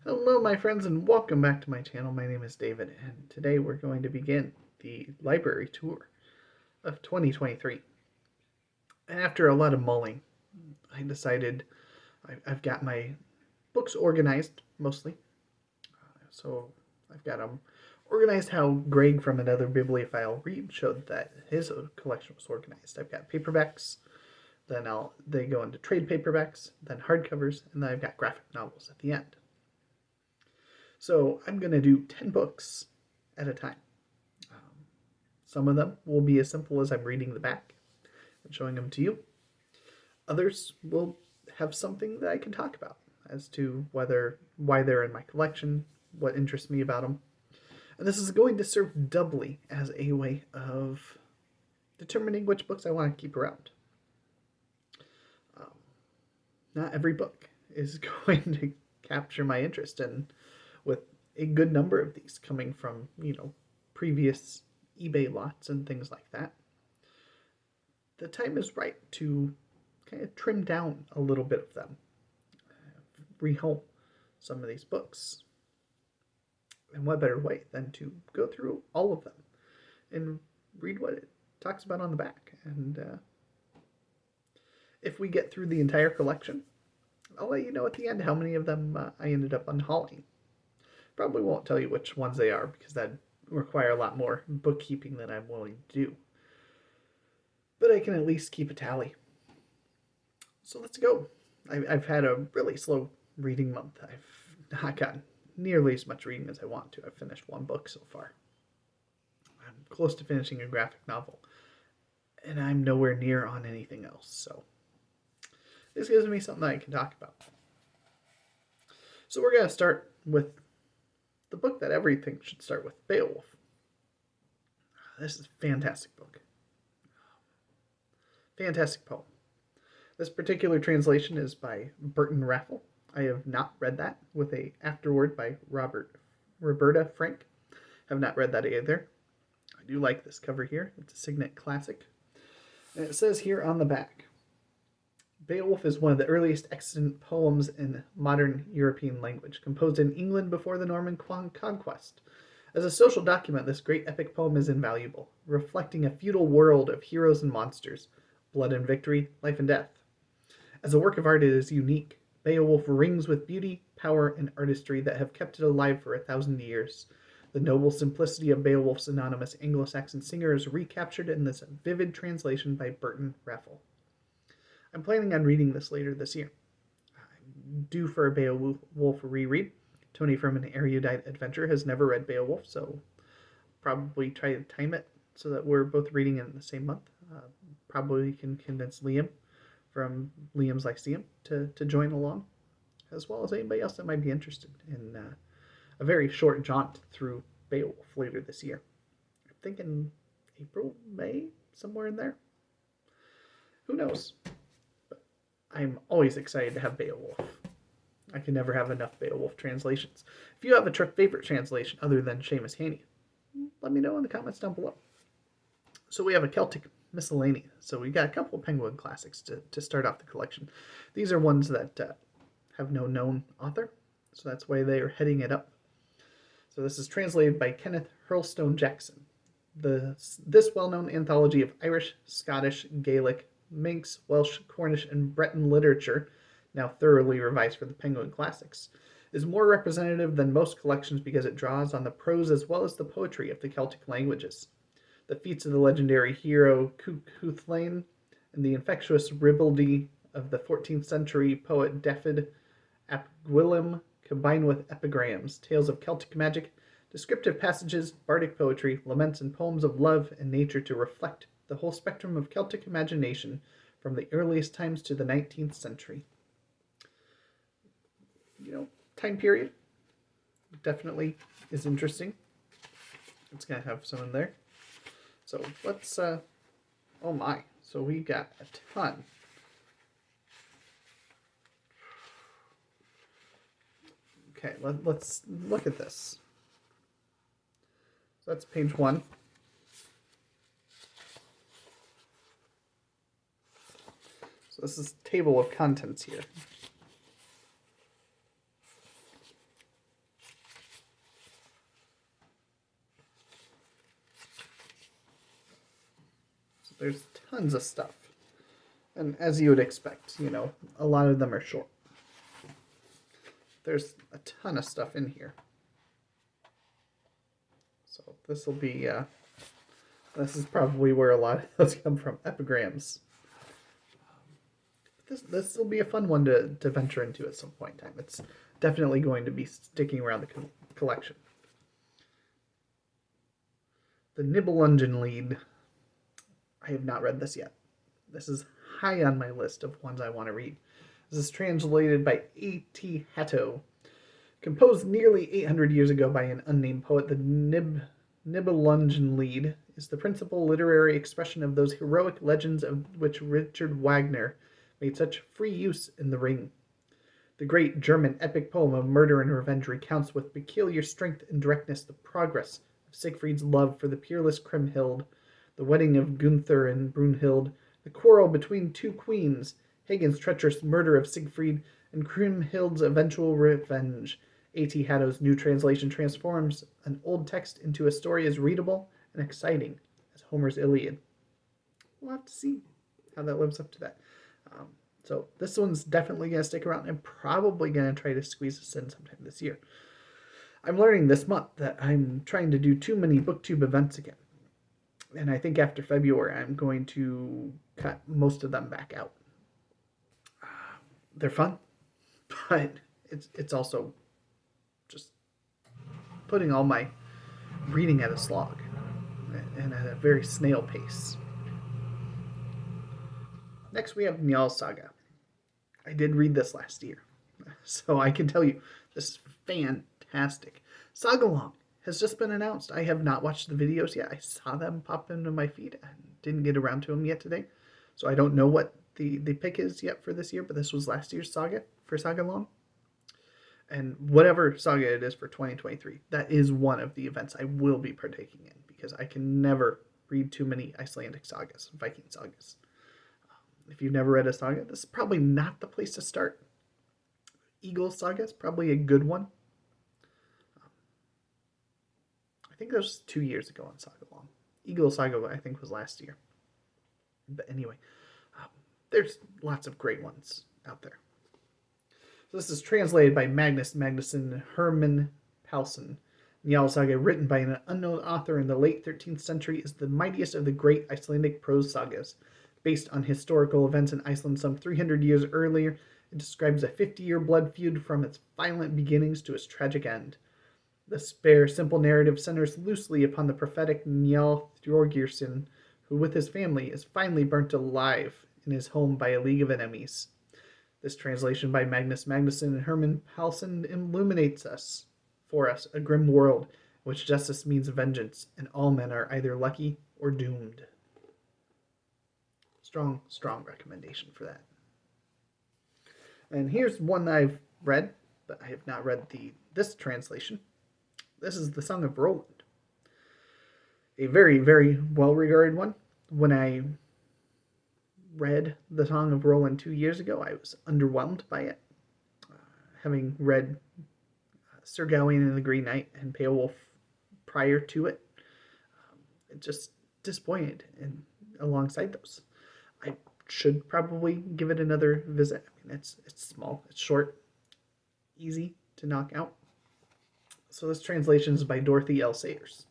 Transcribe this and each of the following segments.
Hello, my friends, and welcome back to my channel. My name is David, and today we're going to begin the library tour of 2023. And after a lot of mulling, I decided I've got my books organized mostly. So I've got them organized how Greg from another bibliophile read showed that his collection was organized. I've got paperbacks, then they go into trade paperbacks, then hardcovers, and then I've got graphic novels at the end. So I'm going to do 10 books at a time. Some of them will be as simple as I'm reading the back and showing them to you. Others will have something that I can talk about as to why they're in my collection, what interests me about them. And this is going to serve doubly as a way of determining which books I want to keep around. Not every book is going to capture my interest, and with a good number of these coming from, previous eBay lots and things like that, the time is right to kind of trim down a little bit of them, rehome some of these books. And what better way than to go through all of them and read what it talks about on the back. And if we get through the entire collection, I'll let you know at the end how many of them I ended up unhauling. Probably won't tell you which ones they are because that'd require a lot more bookkeeping than I'm willing to do. But I can at least keep a tally. So let's go. I've had a really slow reading month. I've not gotten nearly as much reading as I want to. I've finished one book so far. I'm close to finishing a graphic novel, and I'm nowhere near on anything else. So this gives me something that I can talk about. So we're going to start with the book that everything should start with, Beowulf. This is a fantastic book. Fantastic poem. This particular translation is by Burton Raffel. I have not read that, with a afterword by Roberta Frank. Have not read that either. I do like this cover here. It's a Signet classic. And it says here on the back, Beowulf is one of the earliest extant poems in modern European language, composed in England before the Norman conquest. As a social document, this great epic poem is invaluable, reflecting a feudal world of heroes and monsters, blood and victory, life and death. As a work of art, it is unique. Beowulf rings with beauty, power, and artistry that have kept it alive for 1,000 years. The noble simplicity of Beowulf's anonymous Anglo-Saxon singer is recaptured in this vivid translation by Burton Raffel. I'm planning on reading this later this year. I'm due for a Beowulf reread. Tony from An Erudite Adventure has never read Beowulf, so probably try to time it so that we're both reading it in the same month. Probably can convince Liam from Liam's Lyceum to join along, as well as anybody else that might be interested in a very short jaunt through Beowulf later this year. I'm thinking April, May, somewhere in there. Who knows? But I'm always excited to have Beowulf. I can never have enough Beowulf translations. If you have a favorite translation other than Seamus Haney, let me know in the comments down below. So we have a Celtic Miscellaneous. So we got a couple of Penguin classics to start off the collection. These are ones that have no known author, so that's why they are heading it up. So this is translated by Kenneth Hurlstone Jackson. This well-known anthology of Irish, Scottish, Gaelic, Manx, Welsh, Cornish, and Breton literature, now thoroughly revised for the Penguin Classics, is more representative than most collections because it draws on the prose as well as the poetry of the Celtic languages. The feats of the legendary hero Cuchulainn and the infectious ribaldry of the 14th century poet Dafydd ap Gwilym combine with epigrams, tales of Celtic magic, descriptive passages, bardic poetry, laments, and poems of love and nature to reflect the whole spectrum of Celtic imagination from the earliest times to the 19th century. Time period definitely is interesting. It's going to have some in there. So let's, oh my, so we got a ton. Okay, let's look at this. So that's page 1. So this is table of contents here. There's tons of stuff. And as you would expect, a lot of them are short. There's a ton of stuff in here. So this will be, this is probably where a lot of those come from, epigrams. This will be a fun one to venture into at some point in time. It's definitely going to be sticking around the collection. The Nibelungen Lied. I have not read this yet. This is high on my list of ones I want to read. This is translated by A.T. Hatto. Composed nearly 800 years ago by an unnamed poet, the Nibelungen Lied is the principal literary expression of those heroic legends of which Richard Wagner made such free use in The Ring. The great German epic poem of murder and revenge recounts with peculiar strength and directness the progress of Siegfried's love for the peerless Kriemhild, the wedding of Gunther and Brunhild, the quarrel between two queens, Hagen's treacherous murder of Siegfried, and Kriemhild's eventual revenge. A.T. Hatto's new translation transforms an old text into a story as readable and exciting as Homer's Iliad. We'll have to see how that lives up to that. So this one's definitely going to stick around and probably going to try to squeeze us in sometime this year. I'm learning this month that I'm trying to do too many BookTube events again. And I think after February, I'm going to cut most of them back out. They're fun, but it's also just putting all my reading at a slog and at a very snail pace. Next, we have Nyal Saga. I did read this last year, so I can tell you this is fantastic. Saga Long has just been announced. I have not watched the videos yet. I saw them pop into my feed and didn't get around to them yet today, so I don't know what the pick is yet for this year, but this was last year's saga for Saga Long. And whatever saga it is for 2023, that is one of the events I will be partaking in because I can never read too many Icelandic sagas, Viking sagas. If you've never read a saga, this is probably not the place to start. Eagle Saga is probably a good one. I think that was 2 years ago on Saga Long. Eagle Saga, I think, was last year. But anyway, there's lots of great ones out there. So this is translated by Magnus Magnusson Herman Palsson. Nyal Saga, written by an unknown author in the late 13th century, is the mightiest of the great Icelandic prose sagas. Based on historical events in Iceland some 300 years earlier, it describes a 50-year blood feud from its violent beginnings to its tragic end. The spare, simple narrative centers loosely upon the prophetic Njal Thorgeirsson, who with his family is finally burnt alive in his home by a league of enemies. This translation by Magnus Magnusson and Herman Palsson illuminates for us a grim world in which justice means vengeance, and all men are either lucky or doomed. Strong recommendation for that. And here's one that I've read, but I have not read this translation. This is the Song of Roland. A very, very well-regarded one. When I read the Song of Roland 2 years ago, I was underwhelmed by it. Having read Sir Gawain and the Green Knight and Beowulf prior to it, it just disappointed alongside those. I should probably give it another visit. I mean, it's small, it's short, easy to knock out. So this translation is by Dorothy L. Sayers.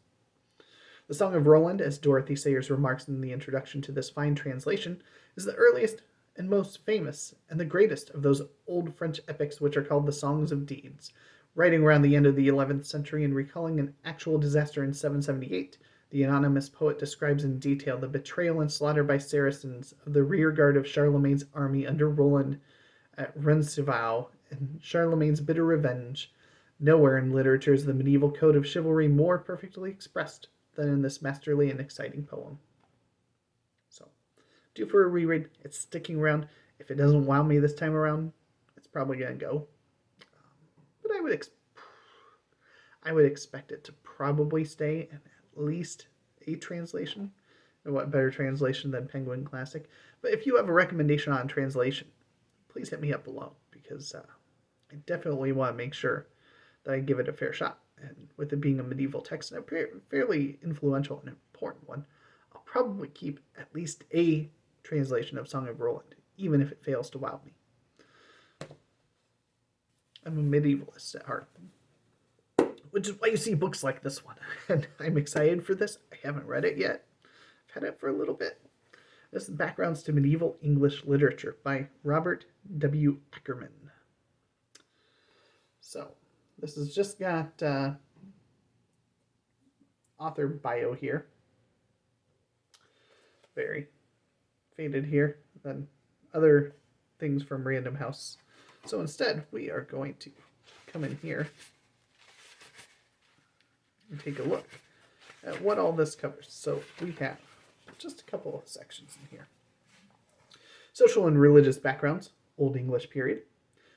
The Song of Roland, as Dorothy Sayers remarks in the introduction to this fine translation, is the earliest and most famous and the greatest of those old French epics which are called the Songs of Deeds. Writing around the end of the 11th century and recalling an actual disaster in 778, the anonymous poet describes in detail the betrayal and slaughter by Saracens of the rearguard of Charlemagne's army under Roland at Roncesvalles, and Charlemagne's bitter revenge. Nowhere in literature is the medieval code of chivalry more perfectly expressed than in this masterly and exciting poem. So, due for a reread. It's sticking around. If it doesn't wow me this time around, it's probably going to go. But I would expect it to probably stay in at least a translation. And what better translation than Penguin Classic? But if you have a recommendation on translation, please hit me up below, because I definitely want to make sure that I give it a fair shot. And with it being a medieval text and a fairly influential and important one, I'll probably keep at least a translation of Song of Roland, even if it fails to wow me. I'm a medievalist at heart, which is why you see books like this one. And I'm excited for this. I haven't read it yet. I've had it for a little bit. This is Backgrounds to Medieval English Literature by Robert W. Ackerman. So, this has just got author bio here. Very faded here. Then other things from Random House. So instead, we are going to come in here and take a look at what all this covers. So we have just a couple of sections in here. Social and religious backgrounds, Old English period.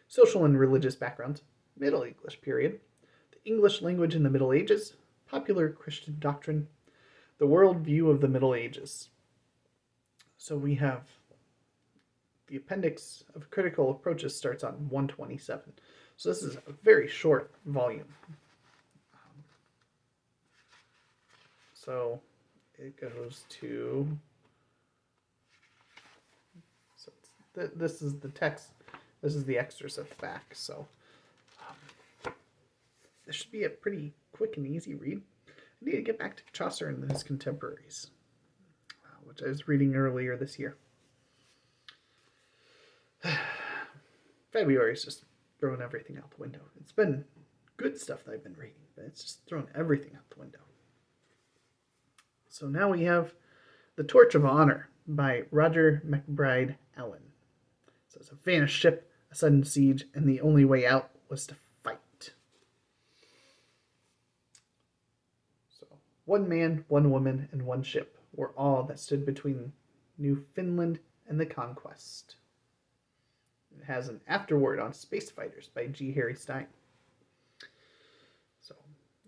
Social and religious backgrounds, Middle English period. The English language in the Middle Ages, popular Christian doctrine, the world view of the Middle Ages. So we have the appendix of critical approaches starts on 127. So this is a very short volume. So it goes to, so this is the text, this is the extras at the back. So this should be a pretty quick and easy read. I need to get back to Chaucer and his contemporaries, which I was reading earlier this year. February is just throwing everything out the window. It's been good stuff that I've been reading, but it's just thrown everything out the window. So now we have The Torch of Honor by Roger McBride Allen. So it's a vanished ship, a sudden siege, and the only way out was to fight. So 1 man, 1 woman, and 1 ship were all that stood between Newfoundland and the conquest. It has an afterword on Space Fighters by G. Harry Stein. So,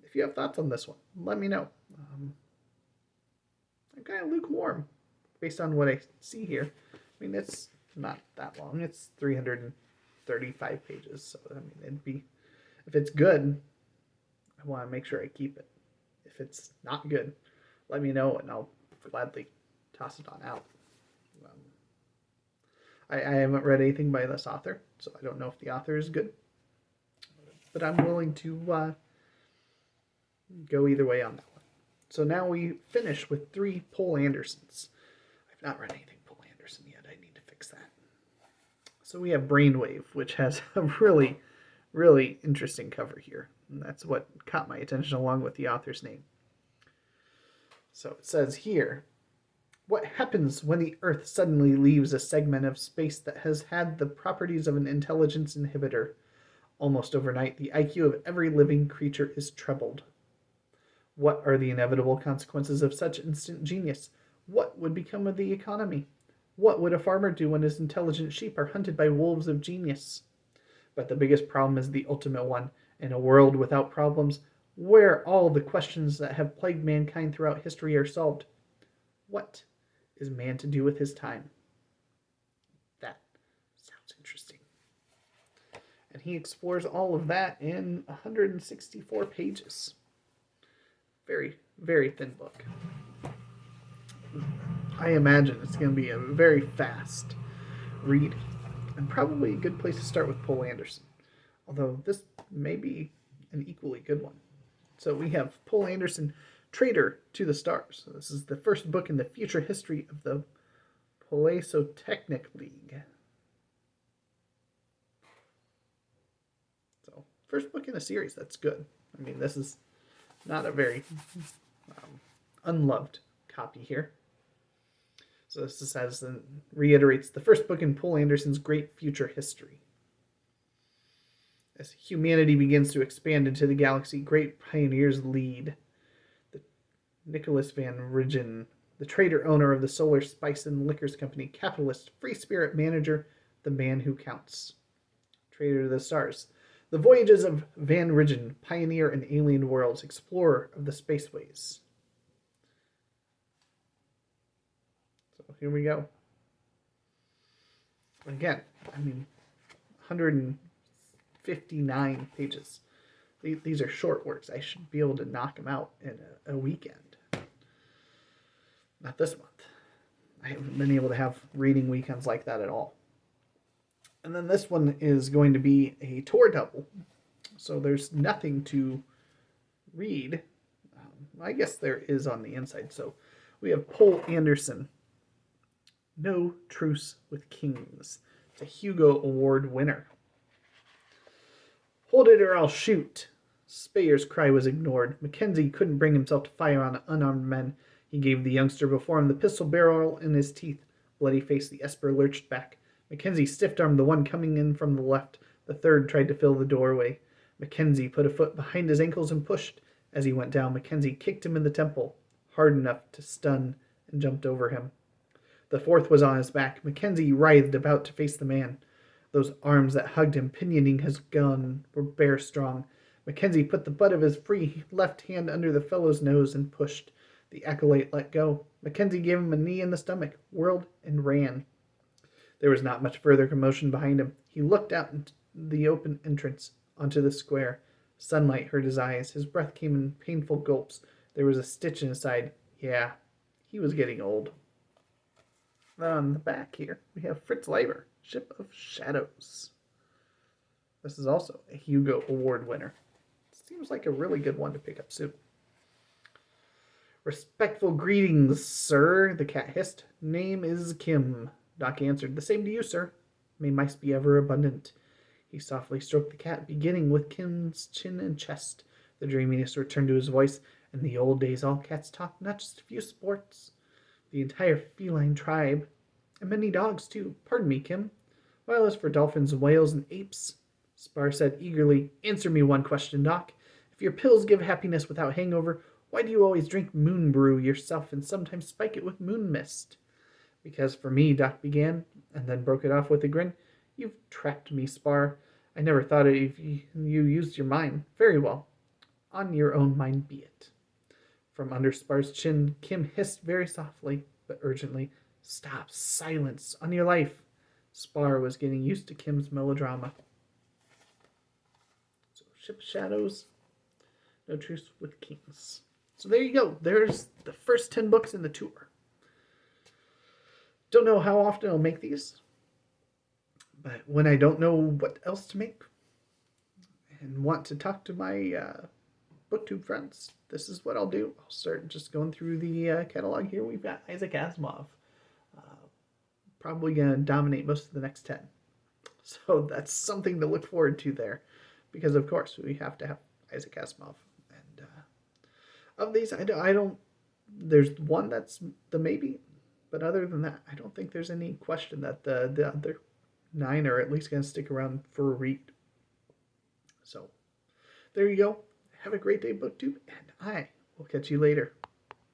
if you have thoughts on this one, let me know. I'm kind of lukewarm based on what I see here. I mean, it's not that long. It's 335 pages. So, I mean, it'd be, if it's good, I want to make sure I keep it. If it's not good, let me know and I'll gladly toss it on out. I haven't read anything by this author, so I don't know if the author is good. But I'm willing to go either way on that one. So now we finish with 3 Poul Andersons. I've not read anything Poul Anderson yet. I need to fix that. So we have Brainwave, which has a really, really interesting cover here. And that's what caught my attention along with the author's name. So it says here, what happens when the Earth suddenly leaves a segment of space that has had the properties of an intelligence inhibitor? Almost overnight, the IQ of every living creature is trebled. What are the inevitable consequences of such instant genius? What would become of the economy? What would a farmer do when his intelligent sheep are hunted by wolves of genius? But the biggest problem is the ultimate one. In a world without problems, where all the questions that have plagued mankind throughout history are solved. What is man to do with his time? That sounds interesting. And he explores all of that in 164 pages. Very, very thin book. I imagine it's going to be a very fast read, and probably a good place to start with Poul Anderson. Although this may be an equally good one. So we have Poul Anderson, Traitor to the Stars. So this is the first book in the future history of the Palaeotechnic League. So, first book in a series, that's good. I mean, this is not a very unloved copy here. So this says and reiterates the first book in Poul Anderson's great future history. As humanity begins to expand into the galaxy, great pioneers lead. Nicholas Van Ridgen, the trader owner of the Solar Spice and Liquors Company, capitalist, free spirit manager, the man who counts. Traitor to the Stars. The Voyages of Van Ridgen, pioneer in alien worlds, explorer of the spaceways. So here we go. Again, I mean, 159 pages. These are short works. I should be able to knock them out in a weekend. Not this month. I haven't been able to have reading weekends like that at all. And then this one is going to be a tour double. So there's nothing to read. I guess there is on the inside. So we have Poul Anderson, No Truce with Kings. It's a Hugo Award winner. Hold it or I'll shoot. Spayer's cry was ignored. Mackenzie couldn't bring himself to fire on unarmed men. He gave the youngster before him the pistol barrel in his teeth. Bloody faced, the Esper lurched back. Mackenzie stiff-armed the one coming in from the left. The third tried to fill the doorway. Mackenzie put a foot behind his ankles and pushed. As he went down, Mackenzie kicked him in the temple, hard enough to stun, and jumped over him. The fourth was on his back. Mackenzie writhed about to face the man. Those arms that hugged him, pinioning his gun, were bear strong. Mackenzie put the butt of his free left hand under the fellow's nose and pushed. The acolyte let go. Mackenzie gave him a knee in the stomach, whirled, and ran. There was not much further commotion behind him. He looked out into the open entrance, onto the square. Sunlight hurt his eyes. His breath came in painful gulps. There was a stitch in his side. Yeah, he was getting old. On the back here, we have Fritz Leiber, Ship of Shadows. This is also a Hugo Award winner. Seems like a really good one to pick up soon. Respectful greetings, sir, the cat hissed. Name is Kim. Doc answered. The same to you, sir. May mice be ever abundant. He softly stroked the cat, beginning with Kim's chin and chest. The dreaminess returned to his voice. In the old days, all cats talked, not just a few sports. The entire feline tribe, and many dogs, too. Pardon me, Kim. While as for dolphins, whales, and apes, Spar said eagerly, answer me one question, Doc. If your pills give happiness without hangover, why do you always drink moon brew yourself and sometimes spike it with moon mist? Because for me, Doc began, and then broke it off with a grin. You've trapped me, Spar. I never thought if you used your mind. Very well. On your own mind be it. From under Spar's chin, Kim hissed very softly, but urgently, Stop, silence, on your life. Spar was getting used to Kim's melodrama. So, Ship of Shadows, No Truce with Kings. So there you go. There's the first 10 books in the tour. Don't know how often I'll make these, but when I don't know what else to make and want to talk to my booktube friends, this is what I'll do. I'll start just going through the catalog here. We've got Isaac Asimov. Probably going to dominate most of the next 10. So that's something to look forward to there. Because, of course, we have to have Isaac Asimov. And of these, I don't... There's one that's the maybe. But other than that, I don't think there's any question that the other 9 are at least going to stick around for a read. So, there you go. Have a great day, BookTube. And I will catch you later.